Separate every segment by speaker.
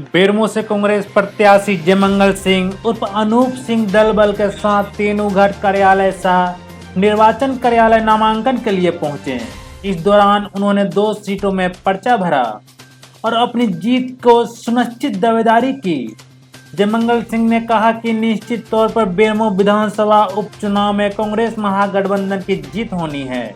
Speaker 1: बेरमो से कांग्रेस प्रत्याशी जयमंगल सिंह उर्फ अनूप सिंह दल बल के साथ तेनूघाट कार्यालय सह निर्वाचन कार्यालय नामांकन के लिए पहुंचे। इस दौरान उन्होंने 2 सीटों में पर्चा भरा और अपनी जीत को सुनिश्चित दावेदारी की। जयमंगल सिंह ने कहा कि निश्चित तौर पर बेरमो विधानसभा उपचुनाव में कांग्रेस महागठबंधन की जीत होनी है।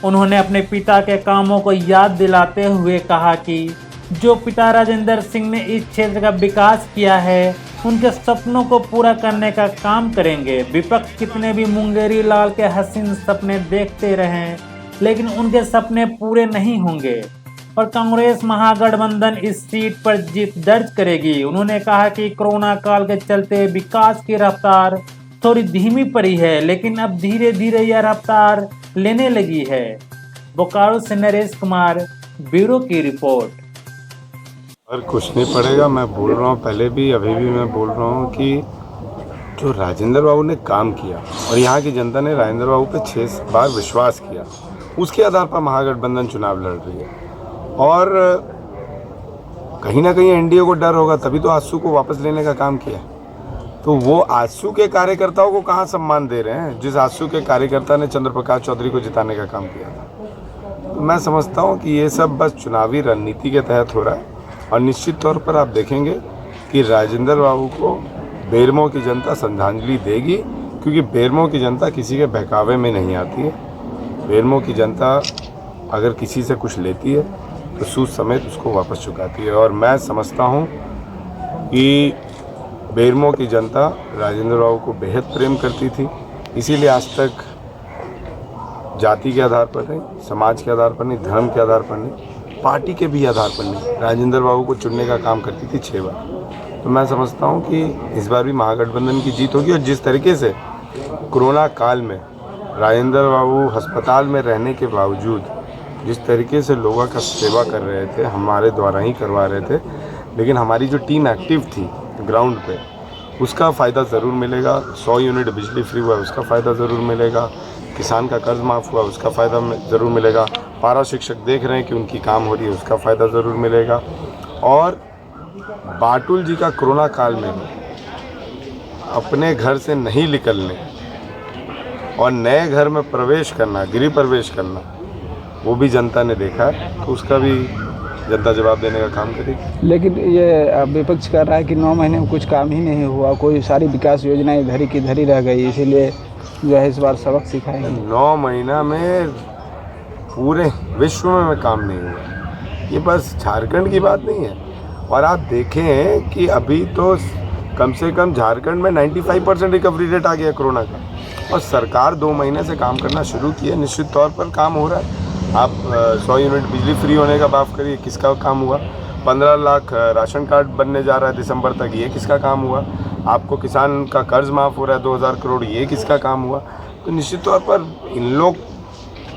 Speaker 1: उन्होंने अपने पिता के कामों को याद दिलाते हुए कहा कि जो पिता राजेंद्र सिंह ने इस क्षेत्र का विकास किया है, उनके सपनों को पूरा करने का काम करेंगे। विपक्ष कितने भी मुंगेरी लाल के हसीन सपने देखते रहें, लेकिन उनके सपने पूरे नहीं होंगे और कांग्रेस महागठबंधन इस सीट पर जीत दर्ज करेगी। उन्होंने कहा कि कोरोना काल के चलते विकास की रफ्तार थोड़ी धीमी पड़ी है, लेकिन अब धीरे धीरे यह रफ्तार लेने लगी है। बोकारो से नरेश कुमार, ब्यूरो की रिपोर्ट।
Speaker 2: और कुछ नहीं पड़ेगा। मैं बोल रहा हूँ, पहले भी अभी भी मैं बोल रहा हूँ कि जो राजेंद्र बाबू ने काम किया और यहाँ की जनता ने राजेंद्र बाबू पे 6 बार विश्वास किया, उसके आधार पर महागठबंधन चुनाव लड़ रही है। और कहीं ना कहीं एनडीए को डर होगा, तभी तो आजसू को वापस लेने का काम किया। तो वो आजसू के कार्यकर्ताओं को कहाँ सम्मान दे रहे हैं, जिस आजसू के कार्यकर्ता ने चंद्र प्रकाश चौधरी को जिताने का काम किया था। तो मैं समझता हूँ कि ये सब बस चुनावी रणनीति के तहत हो रहा है और निश्चित तौर पर आप देखेंगे कि राजेंद्र बाबू को बेरमो की जनता श्रद्धांजलि देगी, क्योंकि बेरमो की जनता किसी के बहकावे में नहीं आती है। बेरमो की जनता अगर किसी से कुछ लेती है तो सूद समेत उसको वापस चुकाती है। और मैं समझता हूँ कि बेरमो की जनता राजेंद्र बाबू को बेहद प्रेम करती थी, इसीलिए आज तक जाति के आधार पर नहीं, समाज के आधार पर नहीं, धर्म के आधार पर नहीं, पार्टी के भी आधार पर नहीं, राजेंद्र बाबू को चुनने का काम करती थी 6 बार। तो मैं समझता हूँ कि इस बार भी महागठबंधन की जीत होगी। और जिस तरीके से कोरोना काल में राजेंद्र बाबू अस्पताल में रहने के बावजूद जिस तरीके से लोगों का सेवा कर रहे थे, हमारे द्वारा ही करवा रहे थे, लेकिन हमारी जो टीम एक्टिव थी ग्राउंड पे, उसका फ़ायदा ज़रूर मिलेगा। 100 यूनिट बिजली फ्री हुआ, उसका फ़ायदा ज़रूर मिलेगा। किसान का कर्ज माफ़ हुआ, उसका फ़ायदा ज़रूर मिलेगा। पारा शिक्षक देख रहे हैं कि उनकी काम हो रही है, उसका फ़ायदा ज़रूर मिलेगा। और बाटुल जी का कोरोना काल में अपने घर से नहीं निकलने और नए घर में प्रवेश करना, गृह प्रवेश करना, वो भी जनता ने देखा है, तो उसका भी जनता जवाब देने का काम करेगी।
Speaker 3: लेकिन ये विपक्ष कर रहा है कि 9 महीने में कुछ काम ही नहीं हुआ, कोई सारी विकास योजनाएं धरी की धरी रह गई, इसीलिए जो है इस बार सबक सिखाएंगे।
Speaker 2: 9 महीना में पूरे विश्व में काम नहीं हुआ, ये बस झारखंड की बात नहीं है। और आप देखें कि अभी तो कम से कम झारखंड में 95% रिकवरी रेट आ गया कोरोना का, और सरकार 2 महीने से काम करना शुरू की है। निश्चित तौर पर काम हो रहा है। आप 100 यूनिट बिजली फ्री होने का बात करिए, किसका काम हुआ? 15 लाख राशन कार्ड बनने जा रहा है दिसंबर तक, ये किसका काम हुआ? आपको किसान का कर्ज माफ़ हो रहा है 2000 करोड़, ये किसका काम हुआ? तो निश्चित तौर पर इन लोग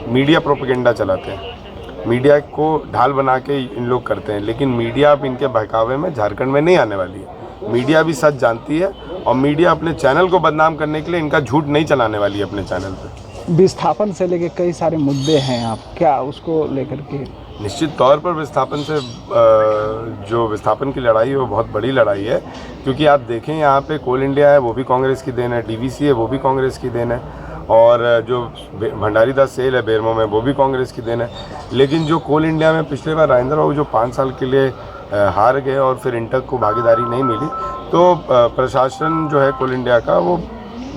Speaker 2: मीडिया प्रोपेगेंडा चलाते हैं, मीडिया को ढाल बना के इन लोग करते हैं, लेकिन मीडिया अब इनके बहकावे में झारखंड में नहीं आने वाली है। मीडिया भी सच जानती है और मीडिया अपने चैनल को बदनाम करने के लिए इनका झूठ नहीं चलाने वाली है अपने चैनल पर।
Speaker 3: विस्थापन से लेकर कई सारे मुद्दे हैं, आप क्या उसको लेकर के?
Speaker 2: निश्चित तौर पर विस्थापन से जो विस्थापन की लड़ाई है वो बहुत बड़ी लड़ाई है, क्योंकि आप देखें यहाँ पे कोल इंडिया है, वो भी कांग्रेस की देन है, डीवीसी है, वो भी कांग्रेस की देन है, और जो भंडारी दास सेल है बेरमो में, वो भी कांग्रेस की देन है। लेकिन जो कोल इंडिया में पिछले बार राजेंद्र बाबू जो 5 साल के लिए हार गए और फिर इंटक को भागीदारी नहीं मिली, तो प्रशासन जो है कोल इंडिया का वो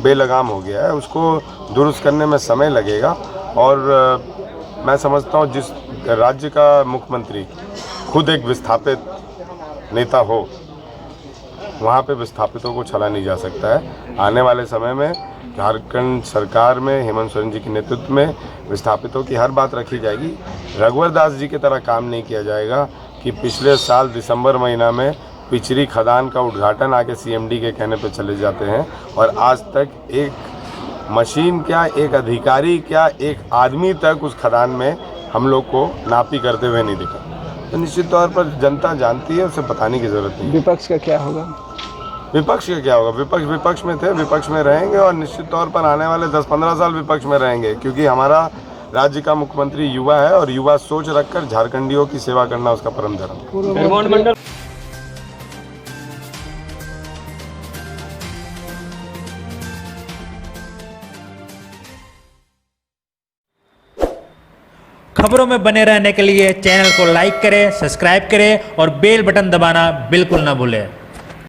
Speaker 2: बेलगाम हो गया है, उसको दुरुस्त करने में समय लगेगा। और मैं समझता हूँ जिस राज्य का मुख्यमंत्री खुद एक विस्थापित नेता हो, वहाँ पे विस्थापितों को छला नहीं जा सकता है। आने वाले समय में झारखंड सरकार में हेमंत सोरेन जी के नेतृत्व में विस्थापितों की हर बात रखी जाएगी। रघुवर दास जी की तरह काम नहीं किया जाएगा कि पिछले साल दिसंबर महीना में पिचरी खदान का उद्घाटन आके सीएमडी के कहने पे चले जाते हैं, और आज तक एक मशीन क्या, एक अधिकारी क्या, एक आदमी तक उस खदान में हम लोग को नापी करते हुए नहीं दिखा। तो निश्चित तौर पर जनता जानती है, उसे बताने की ज़रूरत नहीं।
Speaker 3: विपक्ष का क्या होगा?
Speaker 2: विपक्ष का क्या होगा? विपक्ष में थे, विपक्ष में रहेंगे, और निश्चित तौर पर आने वाले 10-15 साल विपक्ष में रहेंगे, क्योंकि हमारा राज्य का मुख्यमंत्री युवा है और युवा सोच रखकर झारखंडियों की सेवा करना उसका परम धर्म है।
Speaker 1: खबरों में बने रहने के लिए चैनल को लाइक करें, सब्सक्राइब करें और बेल बटन दबाना बिल्कुल ना भूलें।